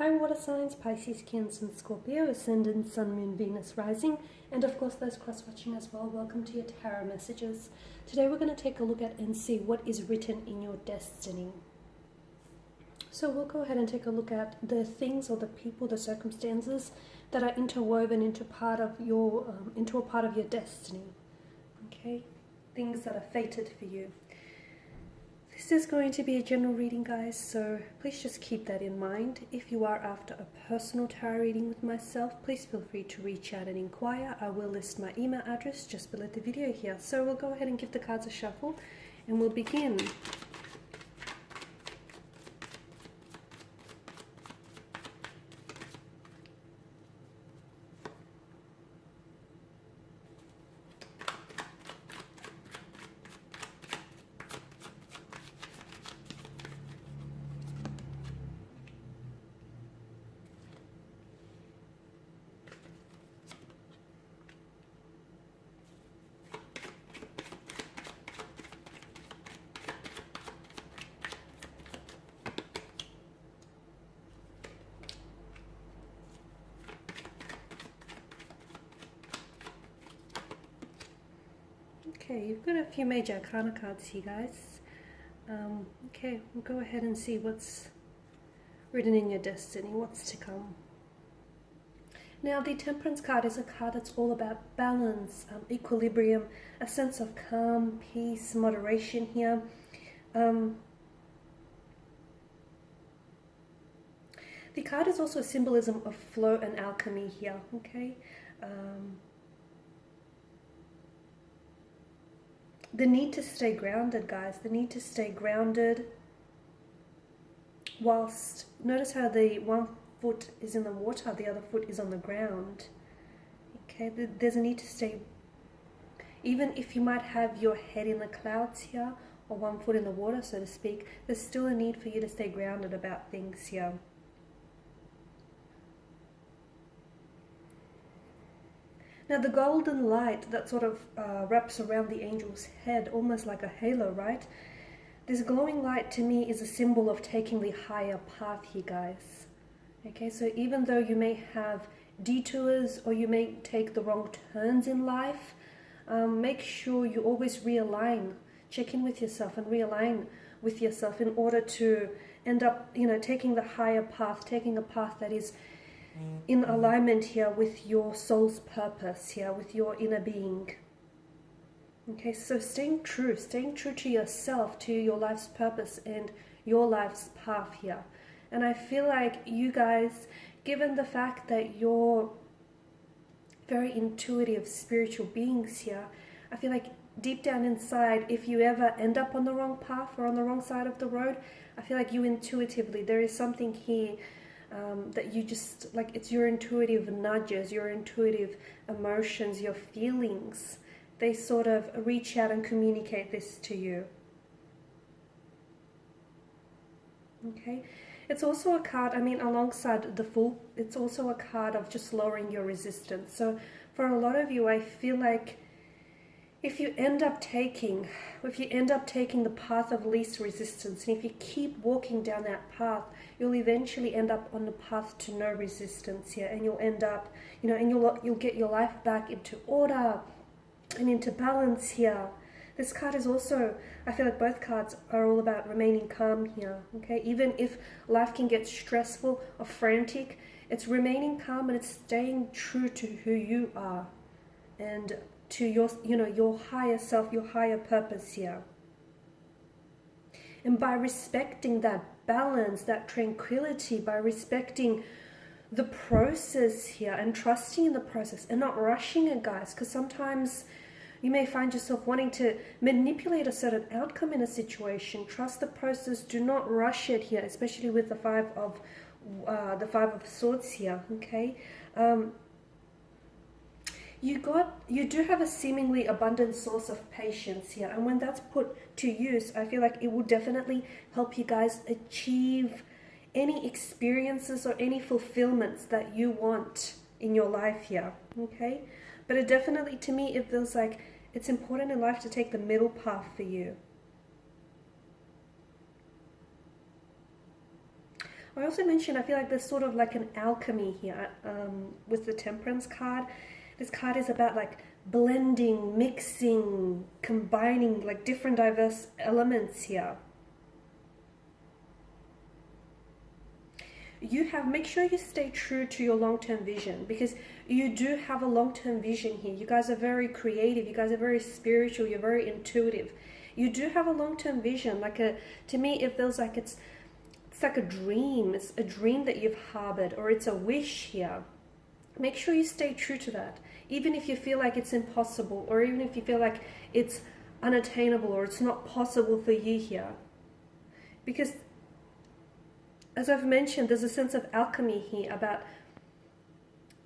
Hi water signs, Pisces, Cancer and Scorpio, Ascendant, Sun, Moon, Venus, Rising, and of course those cross-watching as well. Welcome to your tarot messages. Today we're going to take a look at and see what is written in your destiny. So we'll go ahead and take a look at the things or the people, the circumstances that are interwoven into part of your into a part of your destiny. Okay, things that are fated for you. This is going to be a general reading, guys, so please just keep that in mind. If you are after a personal tarot reading with myself, please feel free to reach out and inquire. I will list my email address just below the video here. So we'll go ahead and give the cards a shuffle and we'll begin. Okay, you've got a few major arcana cards here, guys. Okay, we'll go ahead and see what's written in your destiny, what's to come. Now, the Temperance card is a card that's all about balance, equilibrium, a sense of calm, peace, moderation here. The card is also a symbolism of flow and alchemy here, okay? The need to stay grounded, guys, the need to stay grounded whilst, notice how the one foot is in the water, the other foot is on the ground. Okay, there's a need to stay, even if you might have your head in the clouds here, or one foot in the water, so to speak, there's still a need for you to stay grounded about things here. Now the golden light that sort of wraps around the angel's head, almost like a halo, right? This glowing light to me is a symbol of taking the higher path here, guys. Okay, so even though you may have detours or you may take the wrong turns in life, make sure you always realign, check in with yourself and realign with yourself in order to end up, you know, taking the higher path, taking a path that is in alignment here with your soul's purpose here, with your inner being. Okay, so staying true to yourself, to your life's purpose and your life's path here. And I feel like you guys, given the fact that you're very intuitive spiritual beings here, I feel like deep down inside, if you ever end up on the wrong path or on the wrong side of the road, I feel like you intuitively, there is something here that you just, like, it's your intuitive nudges, your intuitive emotions, your feelings. They sort of reach out and communicate this to you. Okay. It's also a card, I mean, alongside the Fool, it's also a card of just lowering your resistance. So for a lot of you, I feel like if you end up taking the path of least resistance, and if you keep walking down that path, you'll eventually end up on the path to no resistance here, and you'll end up, you know, and you'll get your life back into order and into balance here. This card is also, I feel like both cards are all about remaining calm here, okay? Even if life can get stressful or frantic, it's remaining calm and it's staying true to who you are and to your, you know, your higher self, your higher purpose here. And by respecting that balance, that tranquility, by respecting the process here and trusting in the process and not rushing it, guys, because sometimes you may find yourself wanting to manipulate a certain outcome in a situation. Trust the process. Do not rush it here, especially with the Five of Swords here, okay? You do have a seemingly abundant source of patience here, and when that's put to use, I feel like it will definitely help you guys achieve any experiences or any fulfillments that you want in your life here, okay? But it definitely, to me, it feels like it's important in life to take the middle path for you. I also mentioned, I feel like there's sort of like an alchemy here with the Temperance card. This card is about like blending, mixing, combining like different diverse elements here. Make sure you stay true to your long-term vision, because you do have a long-term vision here. You guys are very creative, you guys are very spiritual, you're very intuitive. You do have a long-term vision. To me, it feels like it's like a dream. It's a dream that you've harbored, or it's a wish here. Make sure you stay true to that, even if you feel like it's impossible, or even if you feel like it's unattainable or it's not possible for you here. Because as I've mentioned, there's a sense of alchemy here about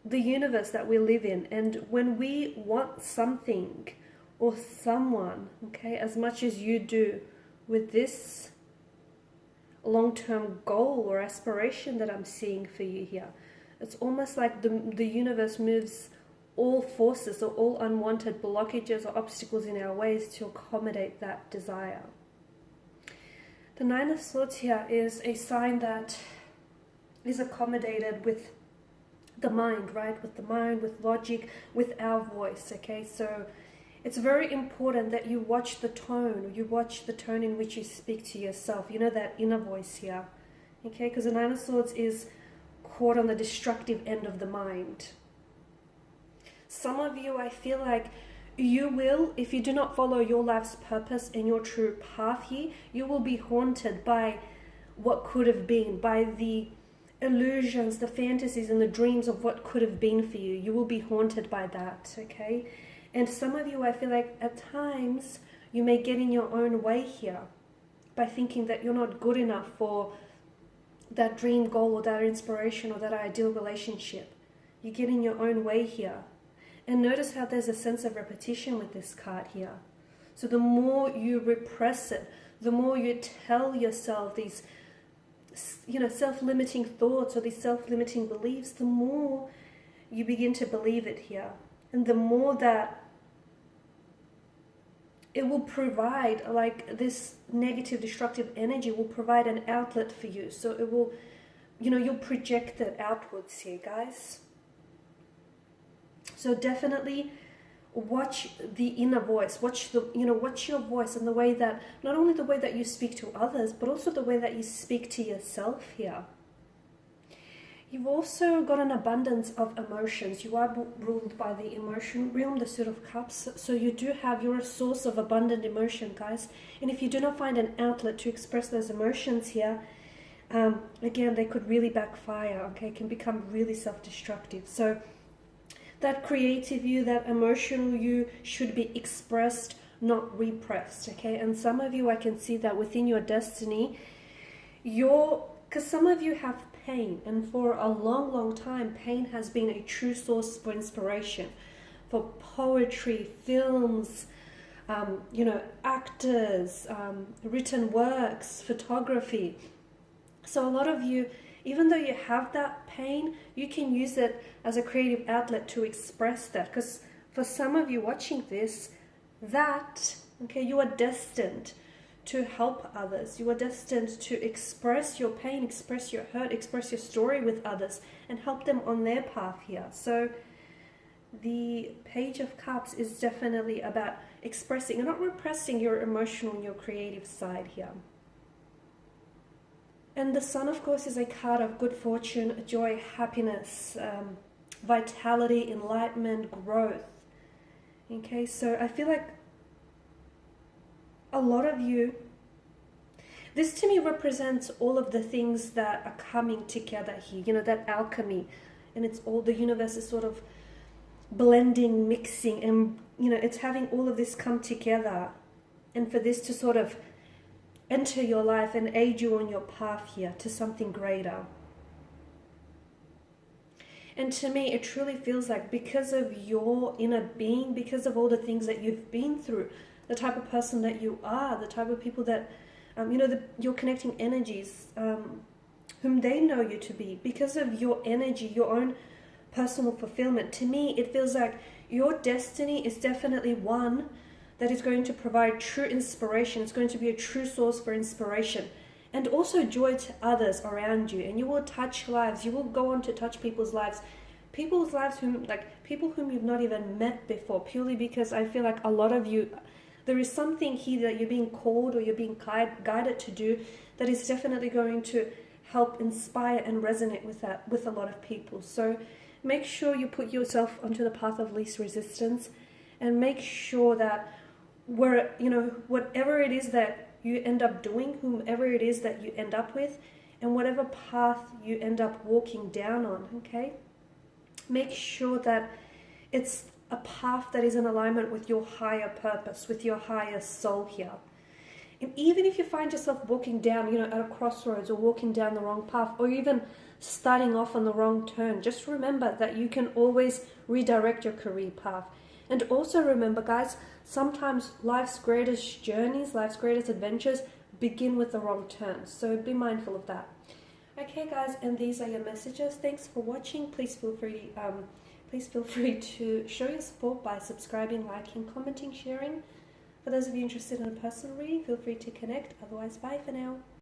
the universe that we live in. And when we want something or someone, okay, as much as you do with this long-term goal or aspiration that I'm seeing for you here, it's almost like the universe moves all forces or all unwanted blockages or obstacles in our ways to accommodate that desire. The Nine of Swords here is a sign that is accommodated with the mind, right? With the mind, with logic, with our voice, okay? So it's very important that you watch the tone. You watch the tone in which you speak to yourself. You know, that inner voice here, okay? Because the Nine of Swords is caught on the destructive end of the mind. Some of you, I feel like, you will, if you do not follow your life's purpose and your true path here, you will be haunted by what could have been, by the illusions, the fantasies and the dreams of what could have been for you. You will be haunted by that, okay? And some of you, I feel like at times you may get in your own way here by thinking that you're not good enough for that dream goal or that inspiration or that ideal relationship. You get in your own way here. And notice how there's a sense of repetition with this card here. So the more you repress it, the more you tell yourself these, self-limiting thoughts or these self-limiting beliefs, the more you begin to believe it here. And the more that it will provide, like this negative, destructive energy will provide an outlet for you. So it will, you'll project it outwards here, guys. So definitely watch the inner voice, watch your voice and the way that, not only the way that you speak to others, but also the way that you speak to yourself here. You've also got an abundance of emotions. You are ruled by the emotional realm, the Suit of Cups. So you're a source of abundant emotion, guys. And if you do not find an outlet to express those emotions here, again, they could really backfire, okay? Can become really self-destructive. So that creative you, that emotional you should be expressed, not repressed, okay? And some of you, I can see that within your destiny, because some of you have pain, and for a long, long time, pain has been a true source for inspiration, for poetry, films, actors, written works, photography. So a lot of you, even though you have that pain, you can use it as a creative outlet to express that. Because for some of you watching this, you are destined to help others. You are destined to express your pain, express your hurt, express your story with others, and help them on their path here. So the Page of Cups is definitely about expressing and not repressing your emotional and your creative side here. And the Sun, of course, is a card of good fortune, joy, happiness, vitality, enlightenment, growth. Okay, so I feel like a lot of you, this to me represents all of the things that are coming together here, that alchemy. And it's all, the universe is sort of blending, mixing, and, it's having all of this come together. And for this to sort of enter your life and aid you on your path here to something greater. And to me, it truly feels like because of your inner being, because of all the things that you've been through, the type of person that you are, the type of people that, you're connecting energies, whom they know you to be, because of your energy, your own personal fulfillment. To me, it feels like your destiny is definitely one that is going to provide true inspiration. It's going to be a true source for inspiration. and also joy to others around you. And you will touch lives. You will go on to touch people's lives people whom you've not even met before, purely because I feel like a lot of you, there is something here that you're being called or you're being guided to do that is definitely going to help inspire and resonate with a lot of people. So make sure you put yourself onto the path of least resistance, and make sure that whatever it is that you end up doing, whomever it is that you end up with, and whatever path you end up walking down on, okay? Make sure that it's a path that is in alignment with your higher purpose, with your higher soul here. And even if you find yourself walking down, at a crossroads, or walking down the wrong path, or even starting off on the wrong turn, just remember that you can always redirect your career path. And also remember, guys, sometimes life's greatest journeys, life's greatest adventures begin with the wrong turns. So be mindful of that. Okay, guys, and these are your messages. Thanks for watching. Please feel free to show your support by subscribing, liking, commenting, sharing. For those of you interested in a personal reading, feel free to connect. Otherwise, bye for now.